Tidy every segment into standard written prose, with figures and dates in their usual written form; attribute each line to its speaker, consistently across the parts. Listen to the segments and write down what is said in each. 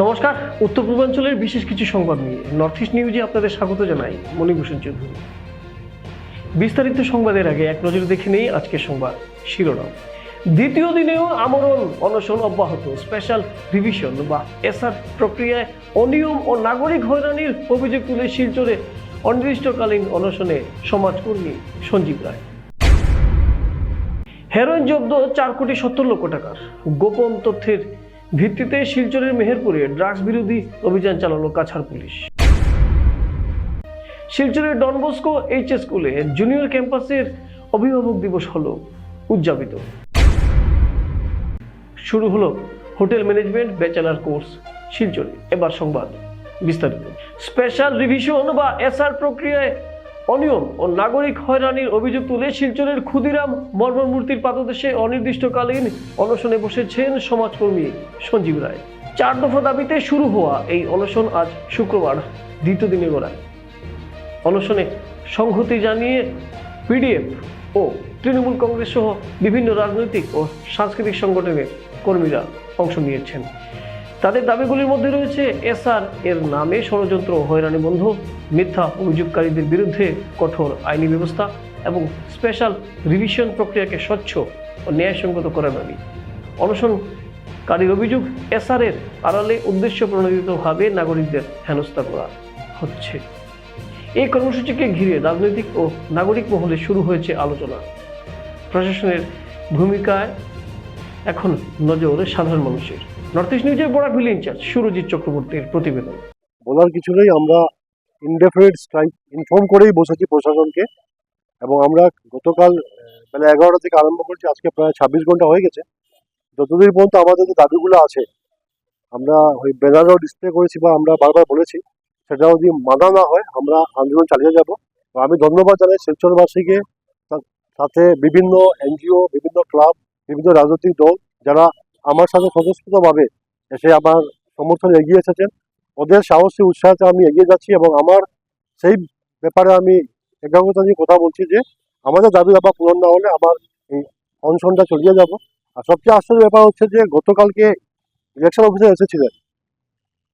Speaker 1: নমস্কার, উত্তর পূর্বাঞ্চলের বিশেষ কিছু সংবাদ নিয়ে নর্থ ইস্ট নিউজে আপনাদের স্বাগত জানাই। মণিভূষণ চৌধুরী। বিস্তারিত সংবাদের আগে এক নজর দেখে নেই আজকের সংবাদ শিরোনাম। দ্বিতীয় দিনেও আমরণ অনশন অব্যাহত। স্পেশাল রিভিশন বা এসআর প্রক্রিয়ায় অনিয়ম ও নাগরিক হয়রানির অভিযোগ তুলে শিলচরে অনির্দিষ্টকালীন অনশনে সমাজকর্মী সঞ্জীব রায়। হেরোইন জব্দ 4,70,00,000 টাকার। গোপন তথ্যের ভিত্তিতে শিলচরের মেহেরপুরে ড্রাগস বিরোধী অভিযান চালালো কাছাড় পুলিশ। শিলচরের ডন বস্কো এইচএস স্কুলে জুনিয়র ক্যাম্পাসের অভিভাবক দিবস হলো উদযাপিত। শুরু হলো হোটেল ম্যানেজমেন্ট ব্যাচেলার কোর্স শিলচরে। এবার সংবাদ বিস্তারিত। স্পেশাল রিভিশন বা এসআর প্রক্রিয়ায় অনিয়ম ও নাগরিক হয়রানির অভিযোগ তুলে শিলচরের ক্ষুদিরাম মর্মমূর্তির পাদদেশে অনির্দিষ্টকালীন অনশনে বসেছেন সমাজকর্মী সঞ্জীব রায়। 4 দফা দাবিতে শুরু হওয়া এই অনশন আজ শুক্রবার দ্বিতীয় দিনে গড়ায়। অনশনে সংহতি জানিয়ে পিডিএফ ও তৃণমূল কংগ্রেস সহ বিভিন্ন রাজনৈতিক ও সাংস্কৃতিক সংগঠনের কর্মীরা অংশ নিয়েছেন। তাদের দাবিগুলির মধ্যে রয়েছে এসআর এর নামে ষড়যন্ত্র, হয়রানি বন্ধ, মিথ্যা অভিযোগকারীদের বিরুদ্ধে কঠোর আইনি ব্যবস্থা এবং স্পেশাল রিভিশন প্রক্রিয়াকে স্বচ্ছ ও ন্যায়সঙ্গত করার দাবি। অনশনকারীর অভিযোগ, এসআর এর আড়ালে উদ্দেশ্য প্রণোদিতভাবে নাগরিকদের হেনস্থা করা হচ্ছে। এই কর্মসূচিকে ঘিরে রাজনৈতিক ও নাগরিক মহলে শুরু হয়েছে আলোচনা। প্রশাসনের ভূমিকায় এখন নজর সাধারণ মানুষের। নর্থ ইস্ট নিউজের বরাকভিল ইনচার্জ সুরজিৎ চক্রবর্তীর প্রতিবেদন।
Speaker 2: বলার কিছু নেই, আমরা ইনডেফিনিট স্ট্রাইক ইনফর্ম করেই বসেছি প্রশাসনকে, এবং আমরা গতকাল বেলা 11টা থেকে আরম্ভ করছি। আজকে প্রায় 26 ঘন্টা হয়ে গেছে। যতদিন পর্যন্ত আমাদের যে দাবিগুলো আছে, আমরা ওই ব্যানারও ডিসপ্লে করেছি বা আমরা বারবার বলেছি, সেটা যদি মানা না হয় আমরা আন্দোলন চালিয়ে যাব। আমি ধন্যবাদ জানাই শিলচরবাসীকে, সাথে বিভিন্ন এনজিও, বিভিন্ন ক্লাব, বিভিন্ন রাজনৈতিক দল যারা আমার সাথে স্বতঃস্ফূর্তভাবে এসে আমার সমর্থনে এগিয়ে এসেছেন। ওদের সাহসী উৎসাহতে আমি এগিয়ে যাচ্ছি এবং আমার সেই ব্যাপারে আমি একাগ্রতা নিয়ে কথা বলছি যে আমাদের দাবি দাবা পূরণ না হলে আমার এই অনশনটা চালিয়ে যাব। আর সবচেয়ে আশ্চর্যের ব্যাপার হচ্ছে যে গতকালকে ইলেকশন অফিসার এসেছিলেন,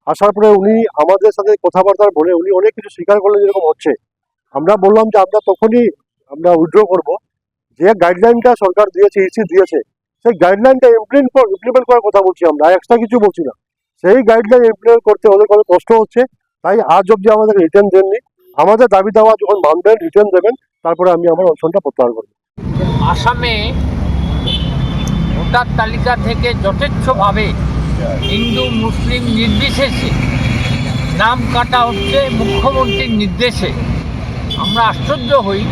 Speaker 2: আসার পরে উনি আমাদের সাথে কথাবার্তা বলে উনি অনেক কিছু স্বীকার করলেন যেরকম হচ্ছে। আমরা বললাম যে আমরা তখনই উইথড্র করব, যে গাইডলাইনটা সরকার দিয়েছে, ইসি দিয়েছে, সেই গাইডলাইনটা ইমপ্লিমেন্ট করার কথা বলছি। আমরা এক্সট্রা কিছু বলছি না। সেই গাইডলাইন ইমপ্লিমেন্ট করতে ওদের কোনো কষ্ট হচ্ছে, তাই আজ অবধি আমাদের রিটার্ন দেননি। আমাদের দাবি দেওয়া যখন মানবেন, রিটার্ন দেবেন, তারপরে আমি আমার অনশনটা প্রত্যাহার করব।
Speaker 3: আসামে ভোটার তালিকা থেকে যথেচ্ছভাবে হিন্দু মুসলিম নির্বিশেষে নাম কাটা হচ্ছে মুখ্যমন্ত্রীর নির্দেশে। আমরা আশ্চর্য হই।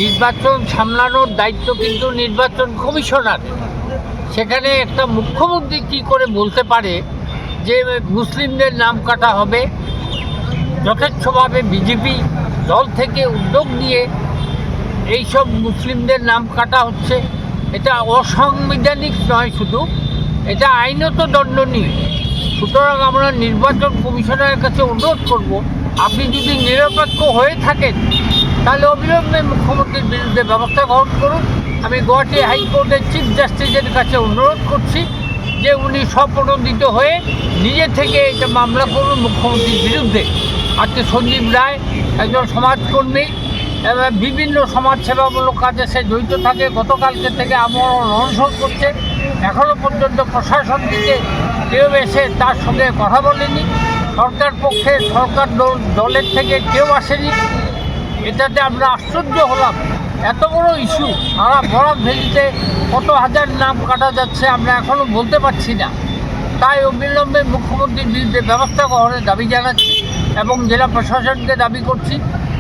Speaker 3: নির্বাচন সামলানোর দায়িত্ব কিন্তু নির্বাচন কমিশনার। সেখানে একটা মুখ্যমন্ত্রী কী করে বলতে পারে যে মুসলিমদের নাম কাটা হবে? যথেচ্ছভাবে বিজেপি দল থেকে উদ্যোগ নিয়ে এইসব মুসলিমদের নাম কাটা হচ্ছে। এটা অসাংবিধানিক নয় শুধু, এটা আইনত দণ্ডনীয়। সুতরাং আমরা নির্বাচন কমিশনারের কাছে অনুরোধ করব, আপনি যদি নিরপেক্ষ হয়ে থাকেন তাহলে অবিলম্বে মুখ্যমন্ত্রীর বিরুদ্ধে ব্যবস্থা গ্রহণ করুন। আমি গুয়াহাটি হাইকোর্টের চিফ জাস্টিসের কাছে অনুরোধ করছি যে উনি স্বপ্রণোদিত হয়ে নিজে থেকে এটা মামলা করুন মুখ্যমন্ত্রীর বিরুদ্ধে। আজকে সঞ্জীব রায় একজন সমাজকর্মী এবং বিভিন্ন সমাজসেবামূলক কাজে সে জড়িত থাকে। গতকালকে থেকে আমরণ অনশন করছে। এখনও পর্যন্ত প্রশাসন থেকে কেউ এসে তার সঙ্গে কথা বলেনি। সরকার পক্ষে সরকার দলের থেকে কেউ আসেনি। এটাতে আমরা আশ্চর্য হলাম। এত বড় ইস্যু, সারা বরাক ভ্যালিতে কত হাজার নাম কাটা যাচ্ছে আমরা এখনও বলতে পারছি না। তাই অবিলম্বে মুখ্যমন্ত্রীর বিরুদ্ধে ব্যবস্থা গ্রহণের দাবি জানাচ্ছি এবং জেলা প্রশাসনকে দাবি করছি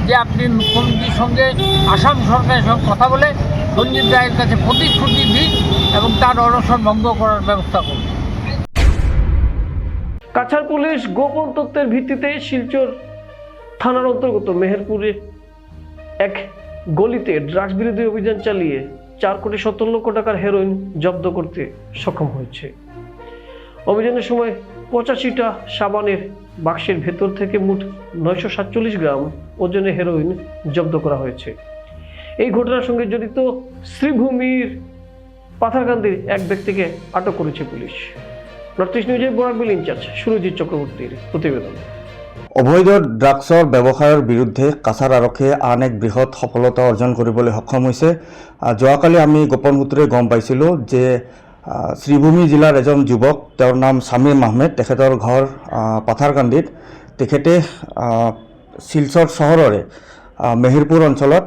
Speaker 3: যে আপনি মুখ্যমন্ত্রীর সঙ্গে আসাম সরকারের সঙ্গে কথা বলে সঞ্জীব রায়ের কাছে প্রতিশ্রুতি দিন এবং তার অনশন ভঙ্গ করার ব্যবস্থা করুন।
Speaker 1: কাছাড় পুলিশ গোপন তথ্যের ভিত্তিতে শিলচর থানার অন্তর্গত মেহেরপুরে এক গলিতে ড্রাগস বিরোধী অভিযান চালিয়ে 4,70,00,000 টাকার হেরোইন জব্দ করতে সক্ষম হয়েছে। অভিযানের সময় 85টা সাবানের বাক্সের ভেতর থেকে মোট 947 গ্রাম ওজনের হেরোইন জব্দ করা হয়েছে। এই ঘটনার সঙ্গে জড়িত শ্রীভূমির পাথারকান্দির এক ব্যক্তিকে আটক করেছে পুলিশ। নর্থ ইস্ট নিউজের বরাকবিল ইনচার্জ সুরজিৎ চক্রবর্তীর প্রতিবেদন।
Speaker 4: অবৈধ ড্ৰাগছৰ ব্যৱসায়ৰ বিৰুদ্ধে কাছাৰ আৰক্ষীয়ে আন এক বৃহৎ সফলতা অৰ্জন কৰিবলৈ সক্ষম হৈছে। যোৱাকালি আমি গোপন সূত্ৰে গম পাইছিলোঁ যে শ্ৰীভূমি জিলাৰ এজন যুৱক, তেওঁৰ নাম শামীম আহমেদ, তেখেতৰ ঘৰ পাথাৰকান্দিত। তেখেতে শিলচৰ চহৰৰে মেহেৰপুৰ অঞ্চলত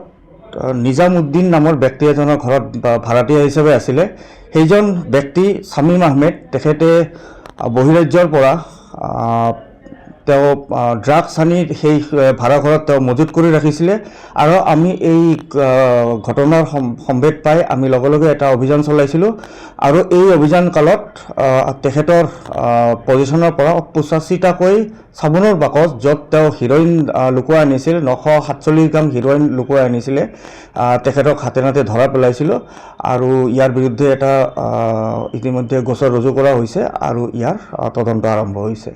Speaker 4: নিজামুদ্দিন নামৰ ব্যক্তি এজনৰ ঘৰত ভাড়াতীয়া হিচাপে আছিলে। সেইজন ব্যক্তি শামীম আহমেদ, তেখেতে বহিৰাজ্যৰ পৰা তেওঁ ড্ৰাগছ আনি সেই ভাড়াঘৰত তেওঁ মজুত কৰি ৰাখিছিলে। আৰু আমি এই ঘটনাৰ সম্ভেদ পাই আমি লগে লগে এটা অভিযান চলাইছিলোঁ। আৰু এই অভিযান কালত তেখেতৰ পজিশ্যনৰ পৰা 85টাকৈ চাবোনৰ বাকচ, য'ত তেওঁ হিৰইন লুকুৱাই আনিছিল, 947 গ্ৰাম হিৰইন লুকুৱাই আনিছিলে, তেখেতক হাতে নাতে ধৰা পেলাইছিলোঁ। আৰু ইয়াৰ বিৰুদ্ধে এটা ইতিমধ্যে গোচৰ ৰুজু কৰা হৈছে আৰু ইয়াৰ তদন্ত আৰম্ভ হৈছে।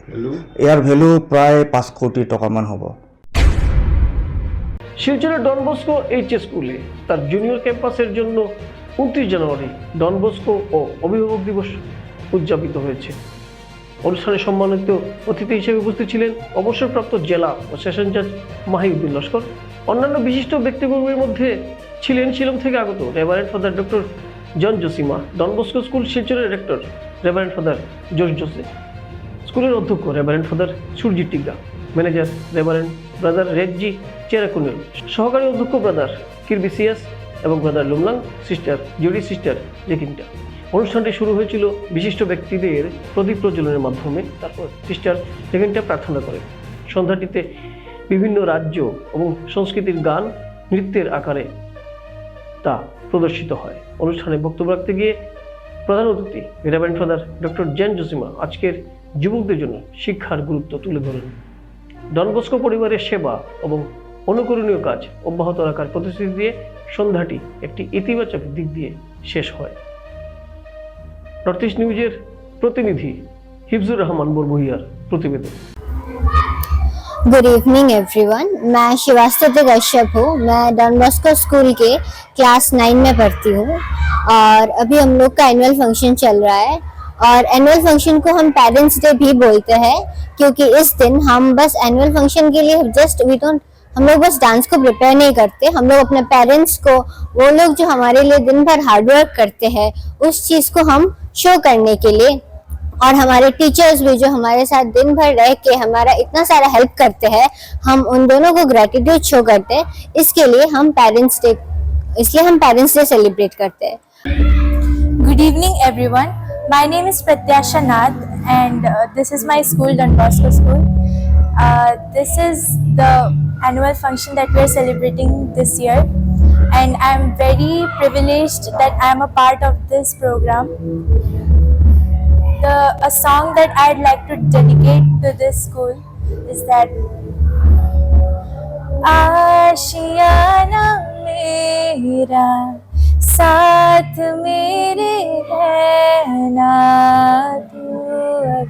Speaker 4: ইয়াৰ ভেলু প্ৰায় 5 কোটি টকামান হ'ব।
Speaker 1: শিলচরের ডন বস্কো এইচ স্কুলে তার জুনিয়র ক্যাম্পাসের জন্য 29 জানুয়ারি ডন বস্কো ও অভিভাবক দিবস উদযাপিত হয়েছে। অনুষ্ঠানে সম্মানিত অতিথি হিসেবে উপস্থিত ছিলেন অবসরপ্রাপ্ত জেলা ও সেশন জাজ মাহিউদ্দিন লস্কর। অন্যান্য বিশিষ্ট ব্যক্তিবর্গের মধ্যে ছিলেন শিলং থেকে আগত reverend father doctor John Josima, Don Bosco school শিলচরের rector reverend father Jose Jose, স্কুলের অধ্যক্ষ reverend father Surajit Tigga, manager reverend brother Reji Cherakunnel, সহকারী অধ্যক্ষ ব্রাদার কিরবি সিয়াস এবং brother Lumlang, sister Judy, sister Jacinta. অনুষ্ঠানটি শুরু হয়েছিল বিশিষ্ট ব্যক্তিদের প্রদীপ প্রজ্বলনের মাধ্যমে। তারপর সিস্টার জেকিনটা প্রার্থনা করেন। সন্ধ্যাটিতে বিভিন্ন রাজ্য এবং সংস্কৃতির গান নৃত্যের আকারে তা প্রদর্শিত হয়। অনুষ্ঠানে বক্তব্য রাখতে গিয়ে প্রধান অতিথি রেভারেন্ড ফাদার ডক্টর জেন জোসিমা আজকের যুবকদের জন্য শিক্ষার গুরুত্ব তুলে ধরেন। ডন বস্কো পরিবারের সেবা এবং অনুকরণীয় কাজ অব্যাহত রাখার প্রতিশ্রুতি দিয়ে সন্ধ্যাটি একটি ইতিবাচক দিক দিয়ে শেষ হয়। নর্থ ইস্ট নিউজের প্রতিনিধি হিফজুর রহমান বরবহিয়ার প্রতিবেদন।
Speaker 5: गुड इवनिंग एवरीवन, मैं शिवास्तव कश्यप हूँ। मैं डॉन बॉस्को स्कूल के क्लास 9 में पढ़ती हूँ और अभी हम लोग का एनुअल फंक्शन चल रहा है। और एनुअल फंक्शन को हम पेरेंट्स डे भी बोलते हैं, क्योंकि इस दिन हम बस एनुअल फंक्शन के लिए हम लोग बस डांस को प्रिपेयर नहीं करते। हम लोग अपने पेरेंट्स को, वो लोग जो हमारे लिए दिन भर हार्डवर्क करते हैं, उस चीज़ को हम शो करने के लिए, और हमारे टीचर्स भी जो हमारे साथ दिन भर रह के हमारा इतना सारा हेल्प करते हैं, हम उन दोनों को ग्रेटिट्यूड शो करते हैं। इसलिए हम पेरेंट्स डे सेलिब्रेट करते हैं।
Speaker 6: Good evening everyone. My name is Pratyasha Nath and this is my school, Don Bosco School. This is the annual function that we are celebrating this year, and I am very privileged that I am a part of this program. A song that I'd like to dedicate to this school is that आशियाना मेरा साथ मेरे रहना, तू अगर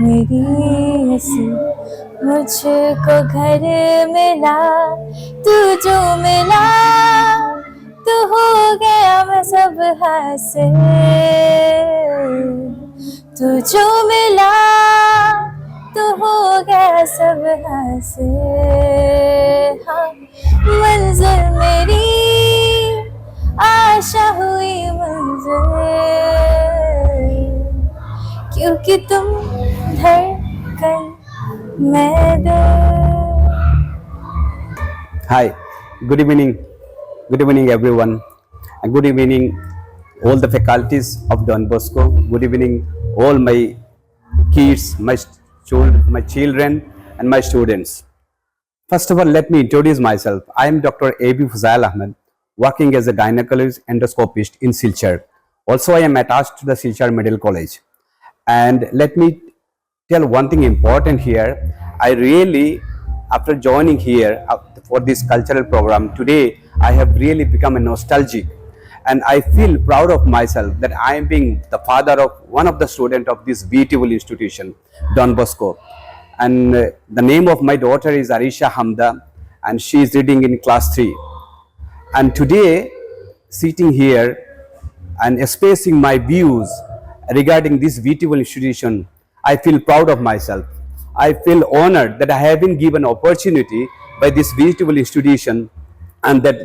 Speaker 6: मेरी हंसी मुझको घर मिला, तू जो मिला तो हो गया मैं सब हासिल, तू जो मिला तो हो गया सब हासिल। हाँ, मंजिल मेरी आशा हुई मंजिल, क्योंकि तुम धड़कन मैं दिल।
Speaker 7: Hi, good evening everyone, and good evening all the faculties of Don Bosco. Good evening all my kids, my children and my students. First of all, let me introduce myself. I am Dr. A.B. Fuzail Ahmed, working as a gynecologist endoscopist in Silchar. Also, I am attached to the Silchar Medical College. And let me tell one thing important here. I really, after joining here for this cultural program today, I have really become a nostalgic, and I feel proud of myself that I am being the father of one of the students of this beautiful institution, Don Bosco. And the name of my daughter is Arisha Hamda, and she is reading in class 3. And today, sitting here and expressing my views regarding this beautiful institution, I feel proud of myself. I feel honored that I have been given opportunity by this beautiful institution, and that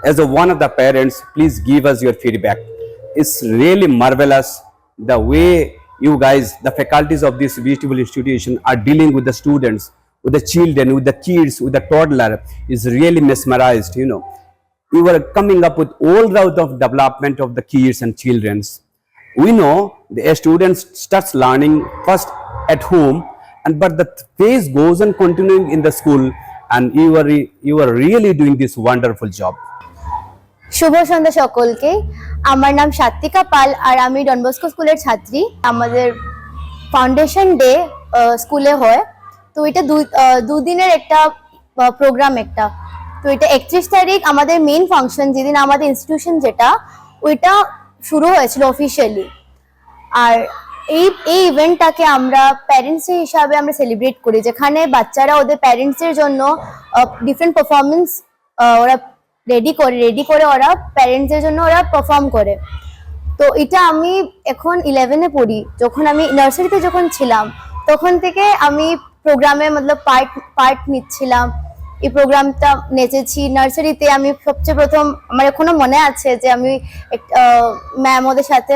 Speaker 7: as one of the parents, please give us your feedback. It's really marvelous the way you guys, the faculties of this beautiful institution, are dealing with the students, with the children, with the kids, with the toddler. Is really mesmerized, you know. We were coming up with all route of development of the kids and children's. We know the students starts learning first at home, and but the phase goes on continuing in the school, and you are really doing this wonderful job.
Speaker 5: শুভ সন্ধ্যা সকলকে। আমার নাম সাত্বিকা পাল আর আমি Don Bosco স্কুলের ছাত্রী। আমাদের foundation day স্কুলে হয়, তো এটা দুদিনের একটা প্রোগ্রাম একটা। তো এটা 31 তারিখ আমাদের মেইন ফাংশন, যেদিন আমাদের ইনস্টিটিউশন যেটা ওইটা শুরু হয়েছিল অফিসিয়ালি। আর এই ইভেন্টটাকে আমরা প্যারেন্টস হিসাবে আমরা সেলিব্রেট করি, যেখানে বাচ্চারা ওদের প্যারেন্টসের জন্য ডিফারেন্ট পারফরমেন্স ওরা রেডি করে ওরা প্যারেন্টসের জন্য ওরা পারফর্ম করে। তো এটা আমি এখন 11-এ পড়ি। যখন আমি নার্সারিতে যখন ছিলাম তখন থেকে আমি প্রোগ্রামে মতলব পার্ট নিচ্ছিলাম। এই প্রোগ্রামটা নেচেছি নার্সারিতে। আমি সবচেয়ে প্রথম, আমার এখনো মনে আছে যে আমি ম্যাম ওদের সাথে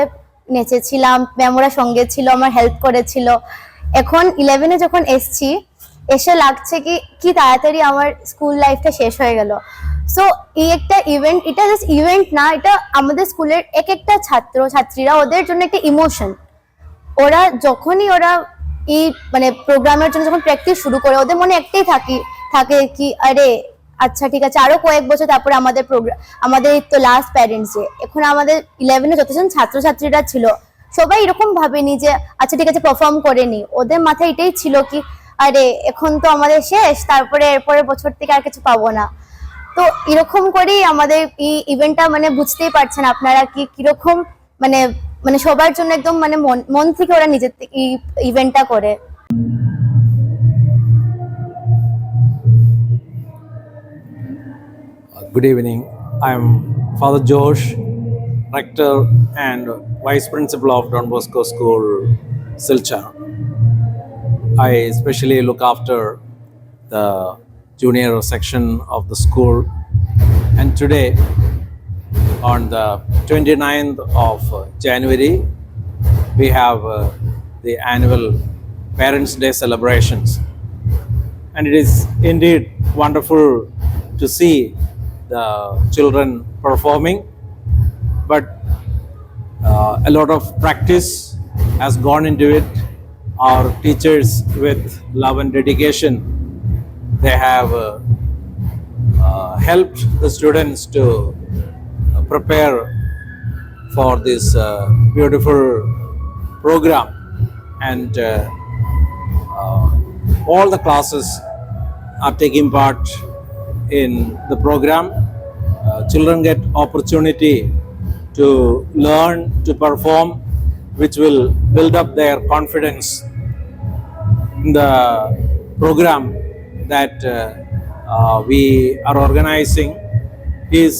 Speaker 5: নেচেছিলাম, ম্যাম ওরা সঙ্গে ছিল, আমার হেল্প করেছিল। এখন 11-এ যখন এসে লাগছে কি তাড়াতাড়ি আমার স্কুল লাইফটা শেষ হয়ে গেল। সো এই একটা ইভেন্ট, এটা জাস্ট ইভেন্ট না, এটা আমাদের স্কুলের একটা ছাত্রীরা ওদের জন্য একটা ইমোশন। ওরা যখনই ওরা এই মানে প্রোগ্রামের জন্য যখন প্র্যাকটিস শুরু করে, ওদের মনে একটাই থাকে কি আরে আচ্ছা ঠিক আছে, আরো কয়েক বছর তারপরে আমাদের তো লাস্ট প্যারেন্টস ডে। এখন আমাদের 11-এ যতজন ছাত্রছাত্রীরা ছিল সবাই এরকম ভাবেনি যে আচ্ছা ঠিক আছে পারফর্ম করে নি। ওদের মাথায় এটাই ছিল কি আরে এখন তো আমাদের শেষ, তারপরে এরপরের বছর থেকে আর কিছু পাবো না। তো এরকম করেই আমাদের এই ইভেন্টটা মানে বুঝতেই পারছেন আপনারা কিরকম মানে সবার জন্য একদম মানে মন থেকে ওরা নিজের থেকে এই ইভেন্টটা করে।
Speaker 8: Good evening. I'm Father Josh, Rector and Vice Principal of Don Bosco School, Silchar. I especially look after the junior section of the school, and today on the 29th of January we have the annual Parents' Day celebrations, and it is indeed wonderful to see the children performing, but a lot of practice has gone into it. Our teachers, with love and dedication, they have helped the students to prepare for this beautiful program, and all the classes are taking part in the program. Children get opportunity to learn, to perform, which will build up their confidence. The program that we are organizing is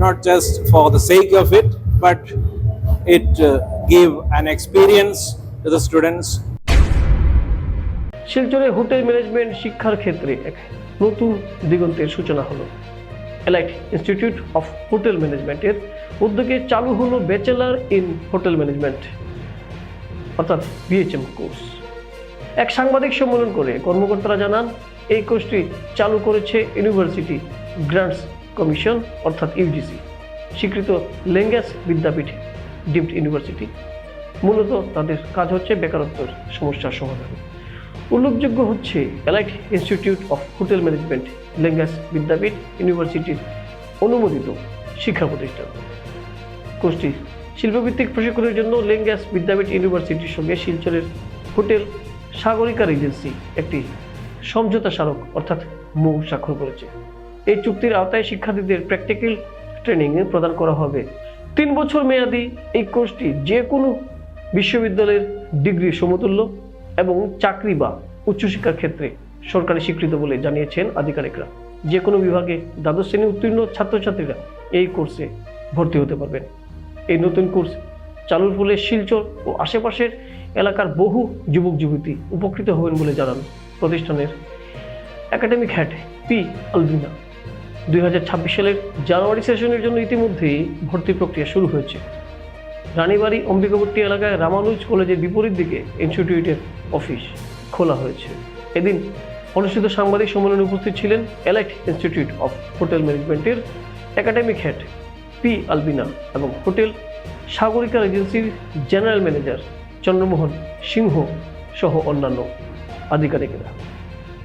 Speaker 8: not just for the sake of it, but it give an experience to the students.
Speaker 1: শিলচরে hotel management শিক্ষার ক্ষেত্রে এক নতুন দিগন্তের সূচনা হলো। Elite institute of hotel ম্যানেজমেন্টের উদ্যোগে চালু হলো ব্যাচেলার ইন হোটেল ম্যানেজমেন্ট অর্থাৎ BHM কোর্স। এক সাংবাদিক সম্মেলন করে কর্মকর্তারা জানান এই কোর্সটি চালু করেছে ইউনিভার্সিটি গ্রান্টস কমিশন অর্থাৎ UGC স্বীকৃত ল্যাঙ্গাস বিদ্যাপীঠ ডিমড ইউনিভার্সিটি। মূলত তাদের কাজ হচ্ছে বেকারত্বের সমস্যার সমাধান। উল্লেখযোগ্য হচ্ছে elite institute of hotel management Lingaya's Vidyapeeth ইউনিভার্সিটির অনুমোদিত শিক্ষা প্রতিষ্ঠান। কোর্সটি শিল্পভিত্তিক প্রশিক্ষণের জন্য ল্যাঙ্গাস বিদ্যাপীঠ ইউনিভার্সিটির সঙ্গে শিলচরের হোটেল সাগরিকা রিজেন্সি একটি সমঝোতা স্মারক অর্থাৎ MOU স্বাক্ষর করেছে। এই চুক্তির আওতায় শিক্ষার্থীদের প্র্যাকটিক্যাল ট্রেনিং প্রদান করা হবে। 3 বছর মেয়াদী এই কোর্সটি যে কোনো বিশ্ববিদ্যালয়ের ডিগ্রি সমতুল্য এবং চাকরি বা উচ্চশিক্ষার ক্ষেত্রে সরকারি স্বীকৃত বলে জানিয়েছেন আধিকারিকরা। যে কোনো বিভাগে দ্বাদশ শ্রেণী উত্তীর্ণ ছাত্রছাত্রীরা এই কোর্সে ভর্তি হতে পারবেন। এই নতুন কোর্স চালুর ফলে শিলচর ও আশেপাশের এলাকার বহু যুবক যুবতী উপকৃত হবেন বলে জানান প্রতিষ্ঠানের একাডেমিক হেড পি আলবিনা। 2026 সালের জানুয়ারি সেশনের জন্য ইতিমধ্যেই ভর্তি প্রক্রিয়া শুরু হয়েছে। রানীবাড়ি অম্বিকাপট্টি এলাকায় রামানুজ কলেজের বিপরীত দিকে ইনস্টিটিউটের অফিস খোলা হয়েছে। এদিন অনুষ্ঠিত সাংবাদিক সম্মেলনে উপস্থিত ছিলেন এলাইট ইনস্টিটিউট অফ হোটেল ম্যানেজমেন্টের একাডেমিক হেড পি আলবিনা এবং হোটেল সাগরিকা এজেন্সির জেনারেল ম্যানেজার চন্দ্রমোহন সিংহ সহ অন্যান্য আধিকারিকেরা।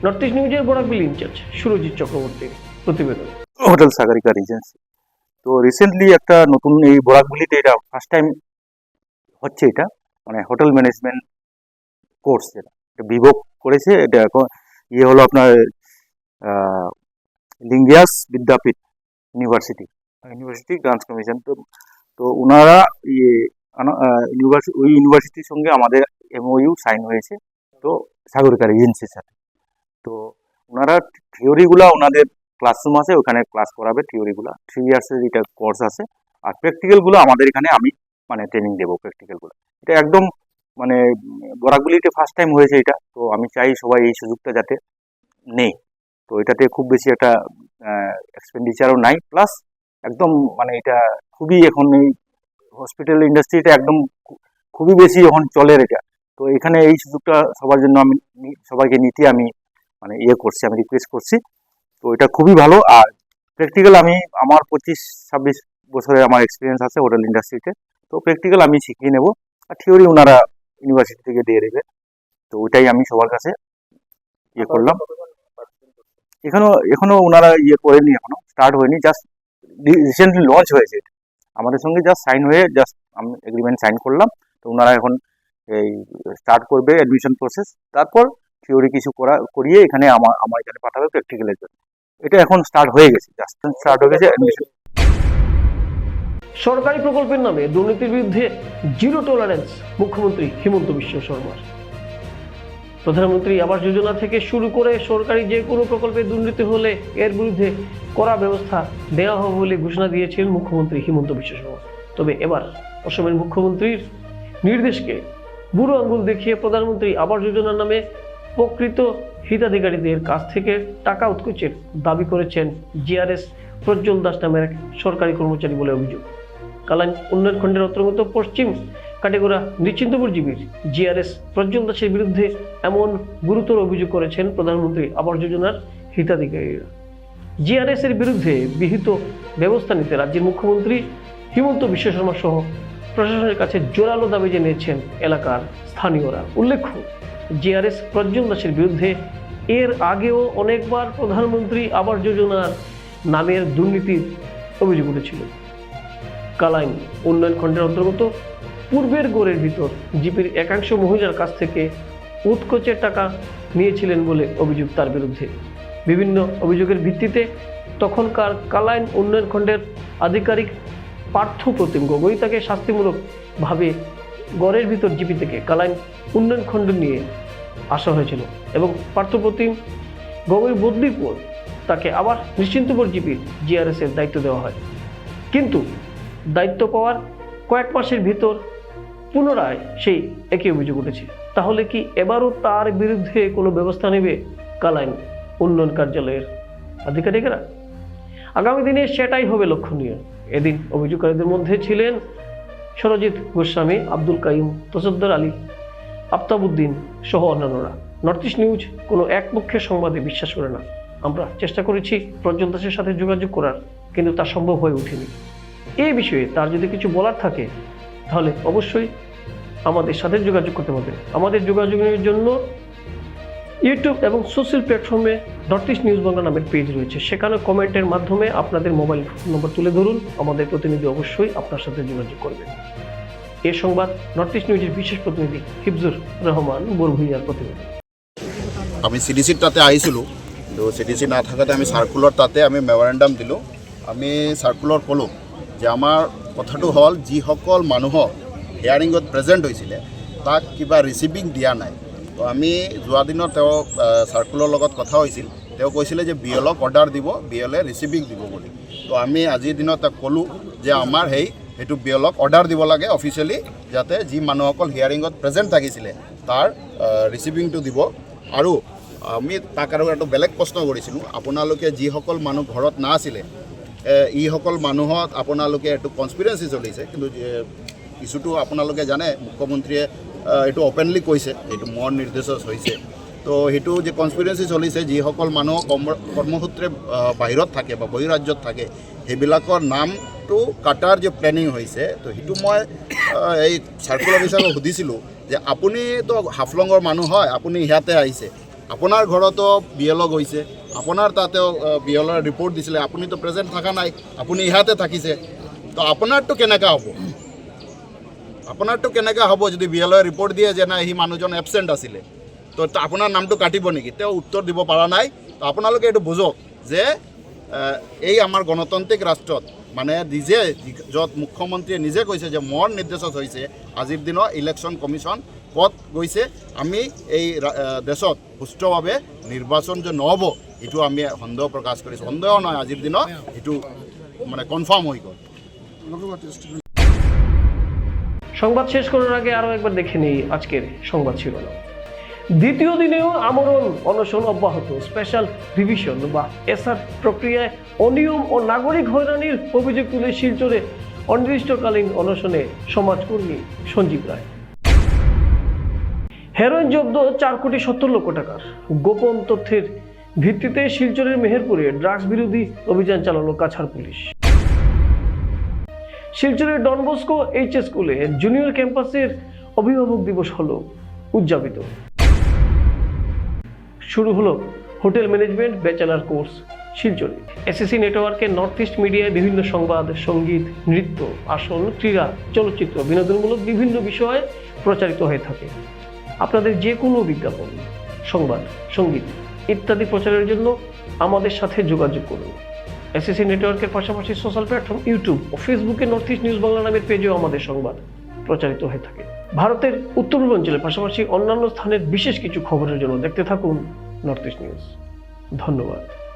Speaker 1: নর্থ ইস্ট নিউজের বরাকবিল ইনচার্জ সুরজিৎ চক্রবর্তীর প্রতিবেদন।
Speaker 9: হোটেল সাগরিকা রিজেন্সি তো রিসেন্টলি একটা নতুন এই বরাকবিলিতে এটা ফার্স্ট টাইম হচ্ছে, এটা মানে হোটেল ম্যানেজমেন্ট কোর্স যেটা বিভোগ করেছে। এটা এখন ইয়ে হলো আপনার লিঙ্গিয়াস বিদ্যাপীঠ ইউনিভার্সিটি গ্রান্টস কমিশন। তো ওনারা ওই ইউনিভার্সিটির সঙ্গে আমাদের MOU সাইন হয়েছে তো সাগরিকা রিজেন্সির সাথে। তো ওনারা থিওরিগুলা ওনাদের ক্লাসরুম আছে, ওখানে ক্লাস করাবে থিওরিগুলো। 3 ইয়ার্সের এটা কোর্স আছে, আর প্র্যাকটিক্যালগুলো আমাদের এখানে আমি মানে ট্রেনিং দেবো প্র্যাকটিক্যালগুলো। এটা একদম মানে বরাকবিলিতে ফার্স্ট টাইম হয়েছে এটা। তো আমি চাই সবাই এই সুযোগটা যাতে নেই। তো এটাতে খুব বেশি একটা এক্সপেন্ডিচারও নাই, প্লাস একদম মানে এটা খুবই এখন এই হসপিটাল ইন্ডাস্ট্রিটা একদম খুবই বেশি এখন চলে এটা। তো এখানে এই সুযোগটা সবার জন্য আমি সবাইকে নিতে আমি মানে ইয়ে করছি, আমি রিকোয়েস্ট করছি। তো এটা খুবই ভালো। আর প্র্যাকটিক্যাল আমি আমার 25-26 বছরের আমার এক্সপিরিয়েন্স আছে হোটেল ইন্ডাস্ট্রিতে। তো প্র্যাকটিক্যাল আমি শিখিয়ে নেব, আর থিওরি ওনারা ইউনিভার্সিটি থেকে দিয়ে দেবে। তো ওইটাই আমি সবার কাছে ইয়ে করলাম। এখনো ওনারা ইয়ে করেনি, এখনো স্টার্ট হয়নি, জাস্ট রিসেন্টলি লঞ্চ হয়েছে। আমাদের সঙ্গে জাস্ট সাইন হয়ে জাস্ট আমি এগ্রিমেন্ট সাইন করলাম। তো ওনারা এখন এই স্টার্ট করবে অ্যাডমিশন প্রসেস, তারপর থিওরি কিছু করিয়ে এখানে আমার এখানে পাঠাবে প্র্যাকটিক্যালের জন্য। এটা এখন স্টার্ট হয়ে গেছে, জাস্ট স্টার্ট হয়ে গেছে অ্যাডমিশন।
Speaker 1: সরকারি প্রকল্পের নামে দুর্নীতির বিরুদ্ধে জিরো টলারেন্স মুখ্যমন্ত্রী হিমন্ত বিশ্ব শর্মার। প্রধানমন্ত্রী আবাস যোজনা থেকে শুরু করে সরকারি যে কোনো প্রকল্পে দুর্নীতি হলে এর বিরুদ্ধে কড়া ব্যবস্থা দেওয়া হবে বলে ঘোষণা দিয়েছিলেন মুখ্যমন্ত্রী হিমন্ত বিশ্ব শর্মা। তবে এবার অসমের মুখ্যমন্ত্রীর নির্দেশকে বুড়ো আঙ্গুল দেখিয়ে প্রধানমন্ত্রী আবাস যোজনার নামে প্রকৃত হিতাধিকারীদের কাছ থেকে টাকা উৎকোচের দাবি করেছেন GRS প্রজ্জ্বল দাস নামের এক সরকারি কর্মচারী বলে অভিযোগ। কালাইন উন্নয়ন খণ্ডের অন্তর্গত পশ্চিম কাটেগোড়া নিশ্চিন্তপুর জীবীর GRS প্রজ্জ্বল দাসের বিরুদ্ধে এমন গুরুতর অভিযোগ করেছেন প্রধানমন্ত্রী আবাস যোজনার হিতাধিকারীরা। GRS এর বিরুদ্ধে বিহিত ব্যবস্থা নিতে রাজ্যের মুখ্যমন্ত্রী হিমন্ত বিশ্ব শর্মা সহ প্রশাসনের কাছে জোরালো দাবি জানিয়েছেন এলাকার স্থানীয়রা। উল্লেখ্য, GRS প্রজ্জ্বল দাসের বিরুদ্ধে এর আগেও অনেকবার প্রধানমন্ত্রী আবাস যোজনার নামের দুর্নীতির অভিযোগ উঠেছিল। কালাইন উন্নয়ন খণ্ডের অন্তর্গত পূর্বের গড়ের ভিতর জিপির একাংশ মহিলার কাছ থেকে উৎকোচের টাকা নিয়েছিলেন বলে অভিযোগ তার বিরুদ্ধে। বিভিন্ন অভিযোগের ভিত্তিতে তখনকার কালাইন উন্নয়ন খণ্ডের আধিকারিক পার্থ প্রতিম গগৈ তাকে শাস্তিমূলকভাবে গড়ের ভিতর জিপি থেকে কালাইন উন্নয়ন খণ্ড নিয়ে আসা হয়েছিল এবং পার্থ প্রতিম গগৈ বদলির পর তাকে আবার নিশ্চিন্তপুর জিপির GRS এর দায়িত্ব দেওয়া হয়। কিন্তু দায়িত্ব পাওয়ার কয়েক মাসের ভিতর পুনরায় সেই একই অভিযোগ উঠেছে। তাহলে কি এবারও তার বিরুদ্ধে কোনো ব্যবস্থা নেবে কালাইন উন্নয়ন কার্যালয়ের আধিকারিকেরা? আগামী দিনে সেটাই হবে লক্ষণীয়। এদিন অভিযোগকারীদের মধ্যে ছিলেন সরজিৎ গোস্বামী, আব্দুল কাইম, তসদ্দর আলী, আফতাবউদ্দিন সহ অন্যান্যরা। নর্থ ইস্ট নিউজ কোনো একপক্ষের সংবাদে বিশ্বাস করে না। আমরা চেষ্টা করেছি প্রজ্জ্বল দাসের সাথে যোগাযোগ করার, কিন্তু তা সম্ভব হয়ে ওঠেনি। এই বিষয়ে তার যদি কিছু বলার থাকে তাহলে অবশ্যই আমাদের সাথে যোগাযোগ করতে পারবেন। আমাদের যোগাযোগের জন্য ইউটিউব এবং সোশ্যাল প্ল্যাটফর্মে নর্থ ইস্ট নিউজ বাংলা নামের পেজ রয়েছে, সেখানে কমেন্টের মাধ্যমে আপনাদের মোবাইল নম্বর তুলে ধরুন। আমাদের প্রতিনিধি অবশ্যই আপনার সাথে যোগাযোগ করবেন। এই সংবাদ নর্থ ইস্ট নিউজের বিশেষ প্রতিনিধি হিফজুর রহমান বরভুইয়ার প্রতিবেদন।
Speaker 10: আমি CDCৰ তাতে আহিছিলোঁ, তো CDC নাথাকাতে আমি সাৰ্কুলাৰ তাতে আমি মেমৰেণ্ডাম দিলোঁ। আমি সাৰ্কুলাৰ ক'লোঁ যে আমাৰ কথাটো হ'ল যিসকল মানুহক হিয়াৰিঙত প্ৰেজেণ্ট হৈছিলে তাক কিবা ৰিচিভিং দিয়া নাই। তো আমি যোৱা দিনত তেওঁ সাৰ্কুলাৰ লগত কথা হৈছিল, তেওঁ কৈছিলে যে BLক অৰ্ডাৰ দিব, BLে ৰিচিভিং দিব বুলি। তো আমি আজিৰ দিনত তাক ক'লোঁ যে আমাৰ সেই সেইটো বিএলক অৰ্ডাৰ দিব লাগে অফিচিয়েলি, যাতে যি মানুহসকল হিয়াৰিঙত প্ৰেজেণ্ট থাকিছিলে তাৰ ৰিচিভিংটো দিব। আৰু আমি তাক আৰু এটা বেলেগ প্ৰশ্ন কৰিছিলোঁ, আপোনালোকে যিসকল মানুহ ঘৰত নাছিলে এইসকল মানুহত আপোনালোকে এইটো কনস্পিৰেঞ্চি চলিছে, কিন্তু ইছ্যুটো আপোনালোকে জানে মুখ্যমন্ত্ৰীয়ে এইটো অপেনলি কৈছে, এইটো মোৰ নিৰ্দেশত হৈছে। তো সেইটো যে কনস্পিৰেঞ্চি চলিছে, যিসকল মানুহ কৰ্মসূত্ৰে বাহিৰত থাকে বা বহিৰাজ্যত থাকে সেইবিলাকৰ নামটো কাটাৰ যে প্লেনিং হৈছে, তো সেইটো মই এই চাৰ্কুল অফিচাৰক সুধিছিলোঁ যে আপুনিতো হাফলঙৰ মানুহ হয়, আপুনি ইয়াতে আহিছে, আপোনাৰ ঘৰতো বিএলঅ গৈছে, আপোনাৰ তাতেও বিএলঅৰ ৰিপৰ্ট দিছিলে, আপুনিতো প্ৰেজেণ্ট থকা নাই, আপুনি ইয়াতে থাকিছে, তো আপোনাৰটো কেনেকৈ হ'ব? আপোনাৰটো কেনেকৈ হ'ব যদি বিএলঅ'য়ে ৰিপৰ্ট দিয়ে যে নাই সি মানুহজন এবচেণ্ট আছিলে, তো আপোনাৰ নামটো কাটিব নেকি? তেওঁ উত্তৰ দিব পৰা নাই। তো আপোনালোকে এইটো বুজক যে এই আমাৰ গণতান্ত্ৰিক ৰাষ্ট্ৰত মানে নিজে য'ত মুখ্যমন্ত্ৰীয়ে নিজে কৈছে যে মোৰ নিৰ্দেশত হৈছে, আজিৰ দিনত ইলেকশ্যন কমিশ্যন ক'ত গৈছে, আমি এই দেশত সুস্থভাৱে নিৰ্বাচন যে নহ'ব এইটো আমি সন্দেহ প্রকাশ কৰিছোঁ। সন্দেহ নহয়, আজিৰ দিনত এইটো মানে কনফার্ম হৈ গ'ল।
Speaker 1: সংবাদ শেষ করার আগে আরো একবার দেখে নিই আজকের সংবাদ শিরোনাম। দ্বিতীয় দিনেও আমরণ অনশন অব্যাহত। স্পেশাল রিভিশন বা এসআর প্রক্রিয়ায় অনিয়ম ও নাগরিক হয়রানির অভিযোগ তুলে শিলচরে অনির্দিষ্টকালীন অনশনে সমাজকর্মী সঞ্জীব রায়। হেরোইন জব্দ 4,70,00,000 টাকার। গোপন তথ্যের ভিত্তিতে শিলচরের মেহেরপুরে ড্রাগস বিরোধী অভিযান চালালো কাছাড় পুলিশ। শিলচরের ডনবস্কো এইচএস স্কুলে জুনিয়র ক্যাম্পাসের অভিভাবক দিবস হলো উদযাপিত। শুরু হলো হোটেল ম্যানেজমেন্ট ব্যাচেলার কোর্স শিলচরে। এসএসসি নেটওয়ার্কের নর্থ ইস্ট মিডিয়ায় বিভিন্ন সংবাদ, সঙ্গীত, নৃত্য, আসন, ক্রীড়া, চলচ্চিত্র, বিনোদনমূলক বিভিন্ন বিষয়ে প্রচারিত হয়ে থাকে। আপনাদের যে কোনো বিজ্ঞাপন, সংবাদ, সঙ্গীত ইত্যাদি প্রচারের জন্য আমাদের সাথে যোগাযোগ করুন। এসএসসি নেটওয়ার্কের পাশাপাশি সোশ্যাল প্ল্যাটফর্ম ইউটিউব ও ফেসবুকে নর্থ ইস্ট নিউজ বাংলা নামের পেজেও আমাদের সংবাদ প্রচারিত হয়ে থাকে। ভারতের উত্তর পূর্বাঞ্চলের পাশাপাশি অন্যান্য স্থানের বিশেষ কিছু খবরের জন্য দেখতে থাকুন নর্থ ইস্ট নিউজ। ধন্যবাদ।